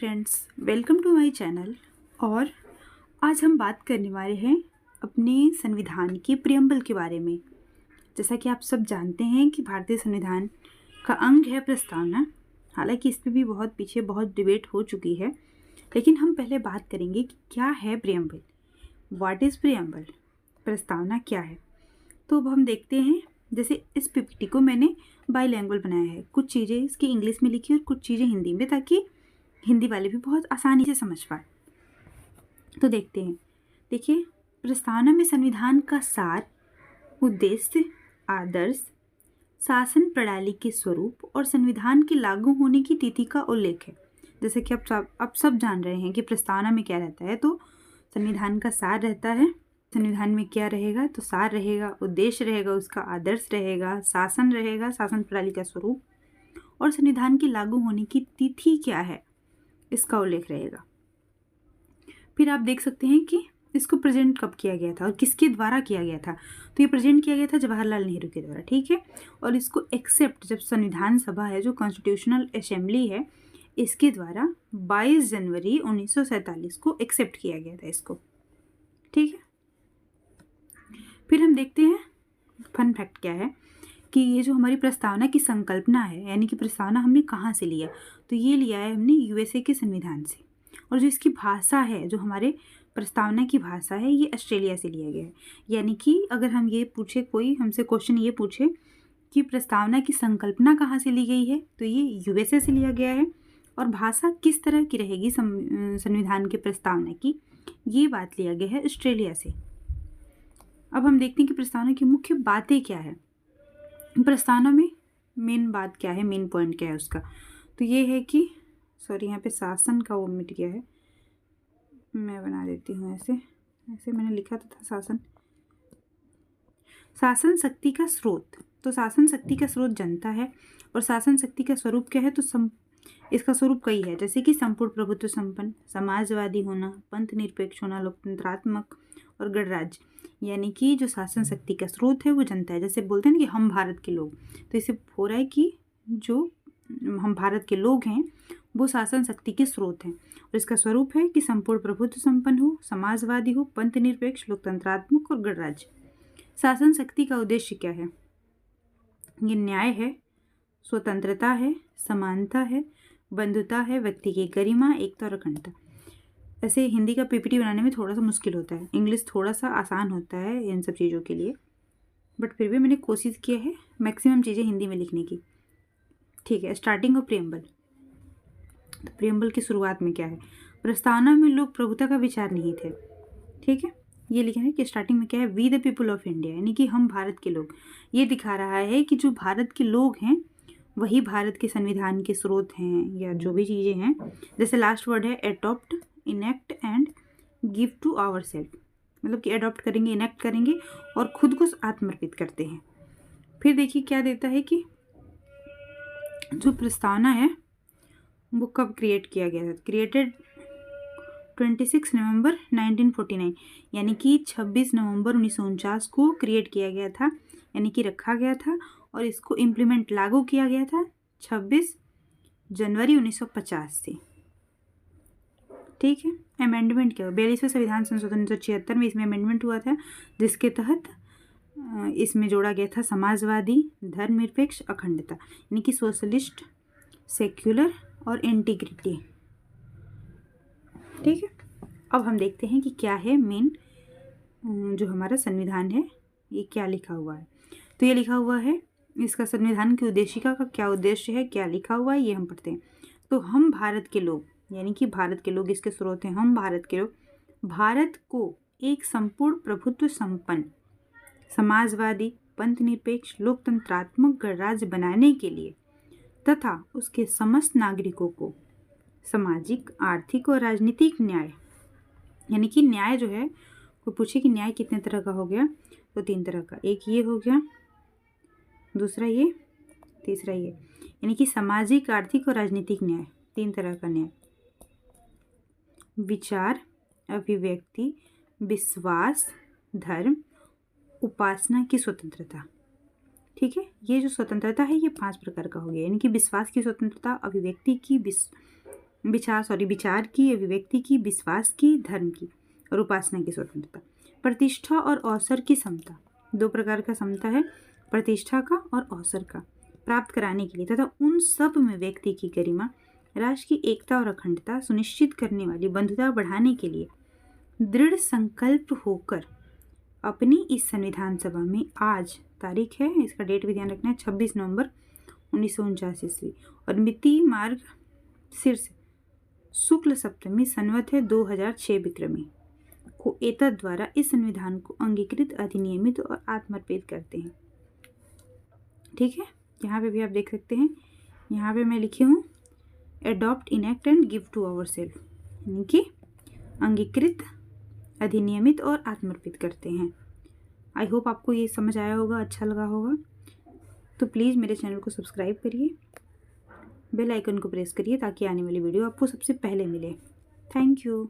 Friends, welcome to my channel. और आज हम बात करने वाले हैं अपने संविधान के प्रियम्बल के बारे में। जैसा कि आप सब जानते हैं कि भारतीय संविधान का अंग है प्रस्तावना। हालांकि इस पे भी बहुत पीछे बहुत डिबेट हो चुकी है, लेकिन हम पहले बात करेंगे कि क्या है प्रियम्बल, व्हाट इज़ प्रियम्बल, प्रस्तावना क्या है। तो अब हम देखते हैं। जैसे इस पीपीटी को मैंने बाईलैंग्वेज बनाया है, कुछ चीज़ें इसकी इंग्लिश में लिखी और कुछ चीज़ें हिंदी में, ताकि हिंदी वाले भी बहुत आसानी से समझ पाए। तो देखते हैं। देखिए, प्रस्तावना में संविधान का सार, उद्देश्य, आदर्श, शासन प्रणाली के स्वरूप और संविधान के लागू होने की तिथि का उल्लेख है। जैसे कि आप सब जान रहे हैं कि प्रस्तावना में क्या रहता है। तो संविधान का सार रहता है। संविधान में क्या रहेगा? तो सार रहेगा, उद्देश्य रहेगा, उसका आदर्श रहेगा, शासन रहेगा, शासन प्रणाली का स्वरूप, और संविधान के लागू होने की तिथि क्या है इसका उल्लेख रहेगा। फिर आप देख सकते हैं कि इसको प्रेजेंट कब किया गया था और किसके द्वारा किया गया था। तो ये प्रेजेंट किया गया था जवाहरलाल नेहरू के द्वारा, ठीक है। और इसको एक्सेप्ट जब संविधान सभा है, जो कॉन्स्टिट्यूशनल असेंबली है, इसके द्वारा 22 जनवरी 1947 को एक्सेप्ट किया गया था इसको, ठीक है। फिर हम देखते हैं फन फैक्ट क्या है कि ये जो हमारी प्रस्तावना की संकल्पना है, यानी कि प्रस्तावना हमने कहाँ से लिया, तो ये लिया है हमने यूएसए के संविधान से। और जो इसकी भाषा है, जो हमारे प्रस्तावना की भाषा है, ये ऑस्ट्रेलिया से लिया गया है। यानी कि अगर हम ये पूछे, कोई हमसे क्वेश्चन ये पूछे कि प्रस्तावना की संकल्पना कहाँ से ली गई है, तो ये यूएसए से लिया गया है। और भाषा किस तरह की रहेगी संविधान के प्रस्तावना की, ये बात लिया गया है ऑस्ट्रेलिया से। अब हम देखते हैं कि प्रस्तावना की मुख्य बातें क्या है। प्रस्तावना में मेन बात क्या है, मेन पॉइंट क्या है उसका, तो ये है कि यहाँ पे शासन का वो मिट गया है, मैं बना देती हूँ ऐसे मैंने लिखा था शासन। शासन शक्ति का स्रोत, तो शासन शक्ति का स्रोत जनता है। और शासन शक्ति का स्वरूप क्या है, तो इसका स्वरूप कई है, जैसे कि संपूर्ण प्रभुत्व संपन्न, समाजवादी होना, पंथ निरपेक्ष होना, लोकतंत्रात्मक और गणराज्य। यानी कि जो शासन शक्ति का स्रोत है वो जनता है। जैसे बोलते हैं ना कि हम भारत के लोग, तो इससे हो रहा है कि जो हम भारत के लोग हैं वो शासन शक्ति के स्रोत हैं। और इसका स्वरूप है कि संपूर्ण प्रभुत्व संपन्न हो, समाजवादी हो, पंथ निरपेक्ष, लोकतंत्रात्मक और गणराज्य। शासन शक्ति का उद्देश्य क्या है? ये न्याय है, स्वतंत्रता है, समानता है, बंधुता है, व्यक्ति की गरिमा, एकता और अखंडता। ऐसे हिंदी का पीपीटी बनाने में थोड़ा सा मुश्किल होता है, इंग्लिश थोड़ा सा आसान होता है इन सब चीज़ों के लिए, बट फिर भी मैंने कोशिश की है मैक्सिमम चीज़ें हिंदी में लिखने की, ठीक है। Starting of preamble. तो प्रियम्बल की शुरुआत में क्या है? प्रस्तावना में लोक प्रभुता का विचार नहीं थे, ठीक है। ये लिखा है कि स्टार्टिंग में क्या है, we the people of India, यानी कि हम भारत के लोग। ये दिखा रहा है कि जो भारत के लोग हैं वही भारत के संविधान के स्रोत हैं, या जो भी चीज़ें हैं। जैसे लास्ट वर्ड है adopt, enact and give to our self, मतलब कि अडॉप्ट करेंगे, इनेक्ट करेंगे और खुद को आत्मर्पित करते हैं। फिर देखिए क्या देता है कि जो प्रस्तावना है वो कब क्रिएट किया गया था। क्रिएटेड 26 नवंबर 1949, यानी कि 26 नवंबर 1949 को क्रिएट किया गया था, यानी कि रखा गया था। और इसको इम्प्लीमेंट लागू किया गया था 26 जनवरी 1950 से, ठीक है। अमेंडमेंट क्या हुआ? 42वें संविधान संशोधन 1976 में इसमें अमेंडमेंट हुआ था, जिसके तहत इसमें जोड़ा गया था समाजवादी, धर्मनिरपेक्ष, अखंडता, यानी कि सोशलिस्ट, सेक्युलर और इंटीग्रिटी, ठीक है। अब हम देखते हैं कि क्या है मेन जो हमारा संविधान है, ये क्या लिखा हुआ है। तो ये लिखा हुआ है, इसका संविधान की उद्देशिका का क्या उद्देश्य है, क्या लिखा हुआ है, ये हम पढ़ते हैं। तो हम भारत के लोग, यानी कि भारत के लोग इसके स्रोत हैं, हम भारत के लोग भारत को एक संपूर्ण प्रभुत्व संपन्न, समाजवादी, पंथ निरपेक्ष, लोकतंत्रात्मक गणराज्य बनाने के लिए तथा उसके समस्त नागरिकों को सामाजिक, आर्थिक और राजनीतिक न्याय, यानी कि न्याय जो है, कोई पूछे कि न्याय कितने तरह का हो गया, तो 3 तरह का। एक ये हो गया, दूसरा ये, तीसरा ये, यानी कि सामाजिक, आर्थिक और राजनीतिक न्याय, 3 तरह का न्याय। विचार, अभिव्यक्ति, विश्वास, धर्म, उपासना की स्वतंत्रता, ठीक है। ये जो स्वतंत्रता है ये 5 प्रकार का हो गया, यानी कि विश्वास की स्वतंत्रता, अभिव्यक्ति की विचार की, अभिव्यक्ति की, विश्वास की, धर्म की और उपासना की स्वतंत्रता। प्रतिष्ठा और अवसर की समता, 2 प्रकार का समता है, प्रतिष्ठा का और अवसर का प्राप्त कराने के लिए तथा उन सब में व्यक्ति की गरिमा, राष्ट्र की एकता और अखंडता सुनिश्चित करने वाली बंधुता बढ़ाने के लिए दृढ़ संकल्प होकर अपनी इस संविधान सभा में आज तारीख है, इसका डेट भी ध्यान रखना है, 26 नवंबर 1949 ईस्वी और मिति मार्ग शीर्ष शुक्ल सप्तमी संवत है 2006 विक्रमी को एतद द्वारा इस संविधान को अंगीकृत, अधिनियमित और आत्मर्पित करते हैं। ठीक है, यहाँ पे भी आप देख सकते हैं, यहाँ पे मैं लिखी हूँ adopt, enact and give to our self, यानी कि अंगीकृत, अधिनियमित और आत्मर्पित करते हैं। आई होप आपको ये समझ आया होगा, अच्छा लगा होगा। तो प्लीज़ मेरे चैनल को सब्सक्राइब करिए, बेल आइकन को प्रेस करिए ताकि आने वाली वीडियो आपको सबसे पहले मिले। Thank you.